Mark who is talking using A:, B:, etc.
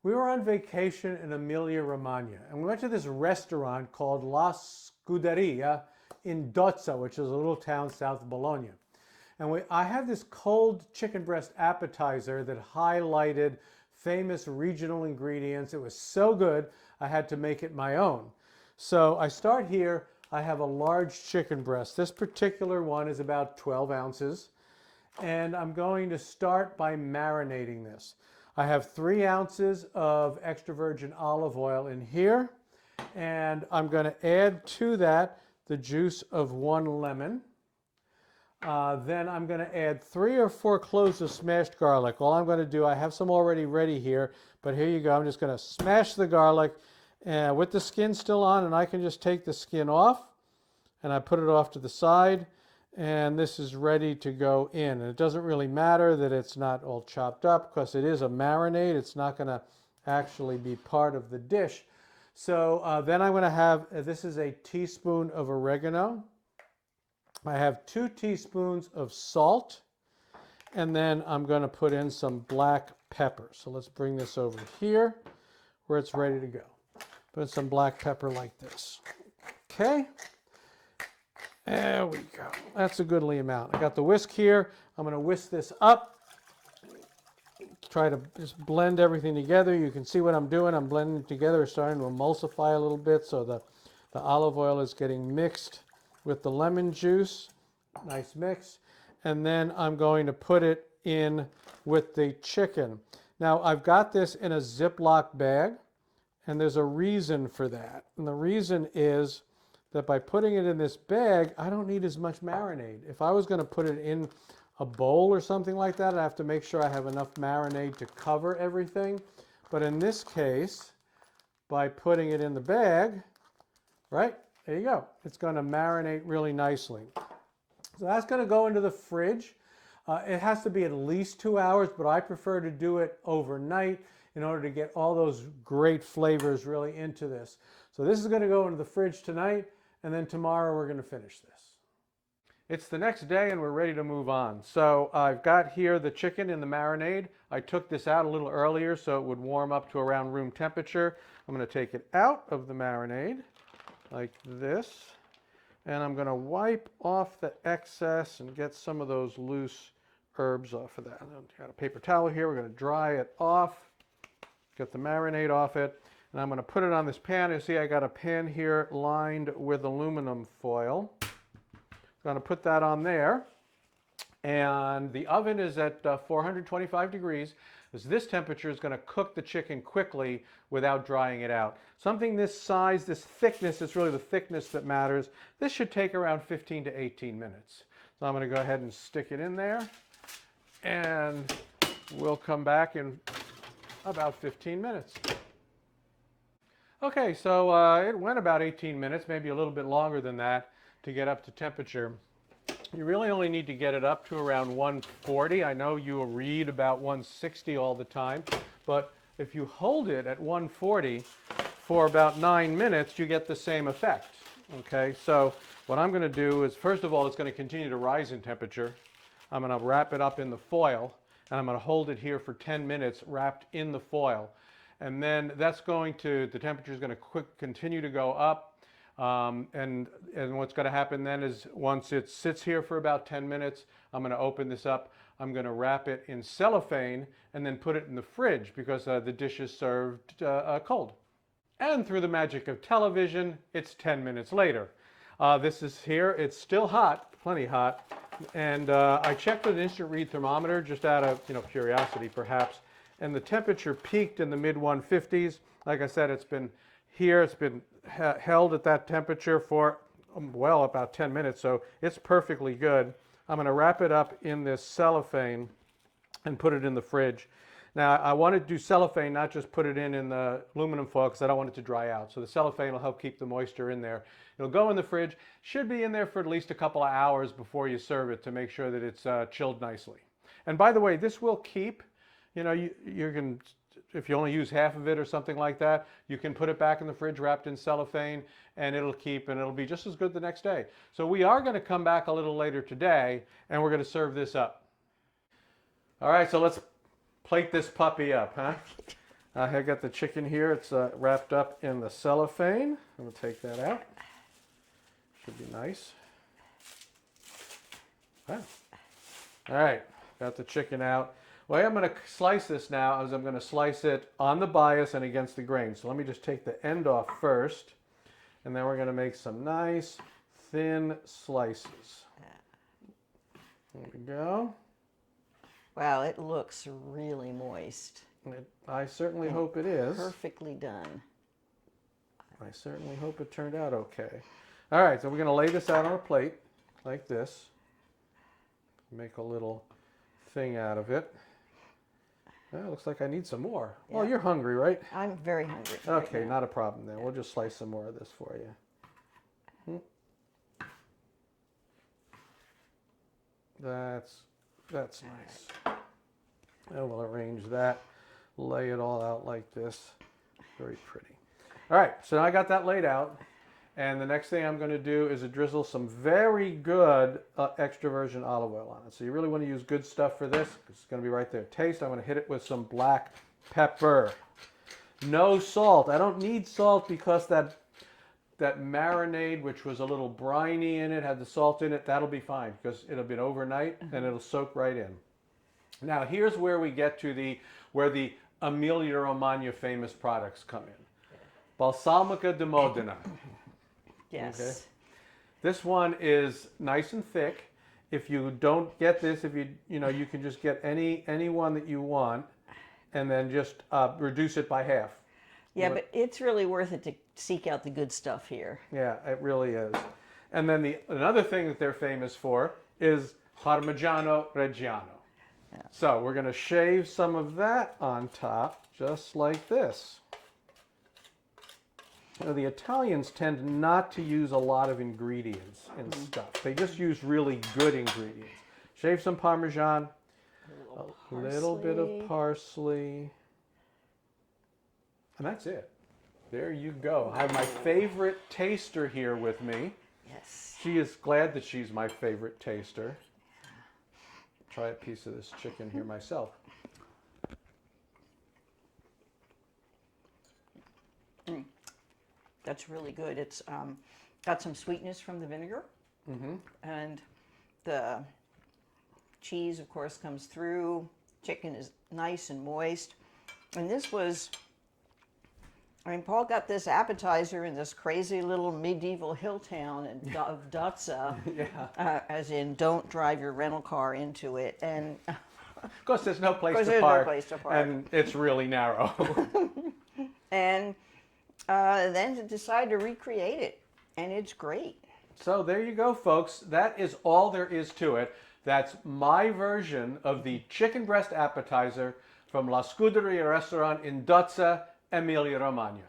A: We were on vacation in Emilia Romagna, and we went to this restaurant called La Scuderia in Dozza, which is a little town south of Bologna. And I had this cold chicken breast appetizer that highlighted famous regional ingredients. It was so good, I had to make it my own. So I start here. I have a large chicken breast. This particular one is about 12 ounces. And I'm going to start by marinating this. I have 3 ounces of extra virgin olive oil in here, and I'm going to add to that the juice of 1 lemon. Then I'm going to add 3 or 4 cloves of smashed garlic. All I'm going to do, I have some already ready here, but here you go. I'm just going to smash the garlic with the skin still on, and I can just take the skin off, and I put it off to the side. And this is ready to go in. And it doesn't really matter that it's not all chopped up because it is a marinade. It's not going to actually be part of the dish. So then I'm going to have, this is a teaspoon of oregano. I have 2 teaspoons of salt. And then I'm going to put in some black pepper. So let's bring this over here where it's ready to go. Put in some black pepper like this. Okay. There we go. That's a goodly amount. I got the whisk here. I'm going to whisk this up. Try to just blend everything together. You can see what I'm doing. I'm blending it together. It's starting to emulsify a little bit, so the olive oil is getting mixed with the lemon juice. Nice mix. And then I'm going to put it in with the chicken. Now, I've got this in a Ziploc bag, and there's a reason for that. And the reason is that by putting it in this bag, I don't need as much marinade. If I was going to put it in a bowl or something like that, I'd have to make sure I have enough marinade to cover everything. But in this case, by putting it in the bag, right, there you go. It's going to marinate really nicely. So that's going to go into the fridge. It has to be at least 2 hours, but I prefer to do it overnight in order to get all those great flavors really into this. So this is going to go into the fridge tonight, and then tomorrow we're going to finish this. It's the next day and we're ready to move on. So I've got here the chicken in the marinade. I took this out a little earlier so it would warm up to around room temperature. I'm going to take it out of the marinade like this, and I'm going to wipe off the excess and get some of those loose herbs off of that. I've got a paper towel here. We're going to dry it off, get the marinade off it. And I'm going to put it on this pan. You see I got a pan here lined with aluminum foil. I'm going to put that on there. And the oven is at 425 degrees. This temperature is going to cook the chicken quickly without drying it out. Something this size, this thickness, it's really the thickness that matters. This should take around 15 to 18 minutes. So I'm going to go ahead and stick it in there. And we'll come back in about 15 minutes. Okay, so it went about 18 minutes, maybe a little bit longer than that to get up to temperature. You really only need to get it up to around 140. I know you read about 160 all the time, but if you hold it at 140 for about 9 minutes, you get the same effect. Okay, so what I'm going to do is, first of all, it's going to continue to rise in temperature. I'm going to wrap it up in the foil, and I'm going to hold it here for 10 minutes wrapped in the foil. And then that's going to, the temperature is going to continue to go up. And what's going to happen then is once it sits here for about 10 minutes, I'm going to open this up. I'm going to wrap it in cellophane and then put it in the fridge because the dish is served cold. And through the magic of television, it's 10 minutes later. This is here. It's still hot, plenty hot. And I checked with an instant read thermometer just out of curiosity perhaps. And the temperature peaked in the mid-150s. Like I said, it's been here, it's been held at that temperature for, well, about 10 minutes, so it's perfectly good. I'm going to wrap it up in this cellophane and put it in the fridge. Now, I want to do cellophane, not just put it in the aluminum foil, because I don't want it to dry out. So the cellophane will help keep the moisture in there. It'll go in the fridge, should be in there for at least a couple of hours before you serve it to make sure that it's chilled nicely. And by the way, this will keep. You can, if you only use half of it or something like that, you can put it back in the fridge wrapped in cellophane and it'll keep and it'll be just as good the next day. So we are going to come back a little later today and we're going to serve this up. All right, so let's plate this puppy up, huh?
B: I got the chicken here. It's wrapped up in the cellophane. I'm going to take that out. Should be nice. Wow. All right, got the chicken out. The way I'm going to slice this now is I'm going to slice it on the bias and against the grain. So let me just take the end off first, and then we're going to make some nice thin slices. There we go.
C: Wow, it looks really moist.
B: I certainly hope it is.
C: Perfectly done.
B: I certainly hope it turned out okay. All right, so we're going to lay this out on a plate like this. Make a little thing out of it. Well, it looks like I need some more. Yeah. Well, you're hungry, right?
C: I'm very hungry.
B: Okay, right, not a problem then. We'll just slice some more of this for you. That's nice. And we'll arrange that, lay it all out like this. Very pretty. All right, so now I got that laid out. And the next thing I'm going to do is drizzle some very good extra virgin olive oil on it. So you really want to use good stuff for this. It's going to be right there. Taste, I'm going to hit it with some black pepper. No salt. I don't need salt because that marinade, which was a little briny in it, had the salt in it. That'll be fine because it'll be overnight and it'll soak right in. Now here's where we get to where the Emilia Romagna famous products come in. Balsamico di Modena.
C: Yes.
B: Okay. This one is nice and thick. If you don't get this, you can just get any one that you want, and then just reduce it by half.
C: Yeah, but it's really worth it to seek out the good stuff here.
B: Yeah, it really is. And then another thing that they're famous for is Parmigiano Reggiano. Yeah. So we're going to shave some of that on top, just like this. The Italians tend not to use a lot of ingredients and stuff. They just use really good ingredients. Shave some Parmesan, a little bit of parsley, and that's it. There you go. I have my favorite taster here with me.
C: Yes.
B: She is glad that she's my favorite taster. Try a piece of this chicken here myself.
C: That's really good. It's got some sweetness from the vinegar. And the cheese, of course, comes through. Chicken is nice and moist. And this was, Paul got this appetizer in this crazy little medieval hill town of Dozza.
B: Yeah.
C: As in, don't drive your rental car into it. And
B: of course, there's no place to park.
C: No place to park.
B: And it's really narrow.
C: And then to decide to recreate it, and it's great.
B: So there you go, folks. That is all there is to it. That's my version of the chicken breast appetizer from La Scuderia restaurant in Dozza, Emilia Romagna.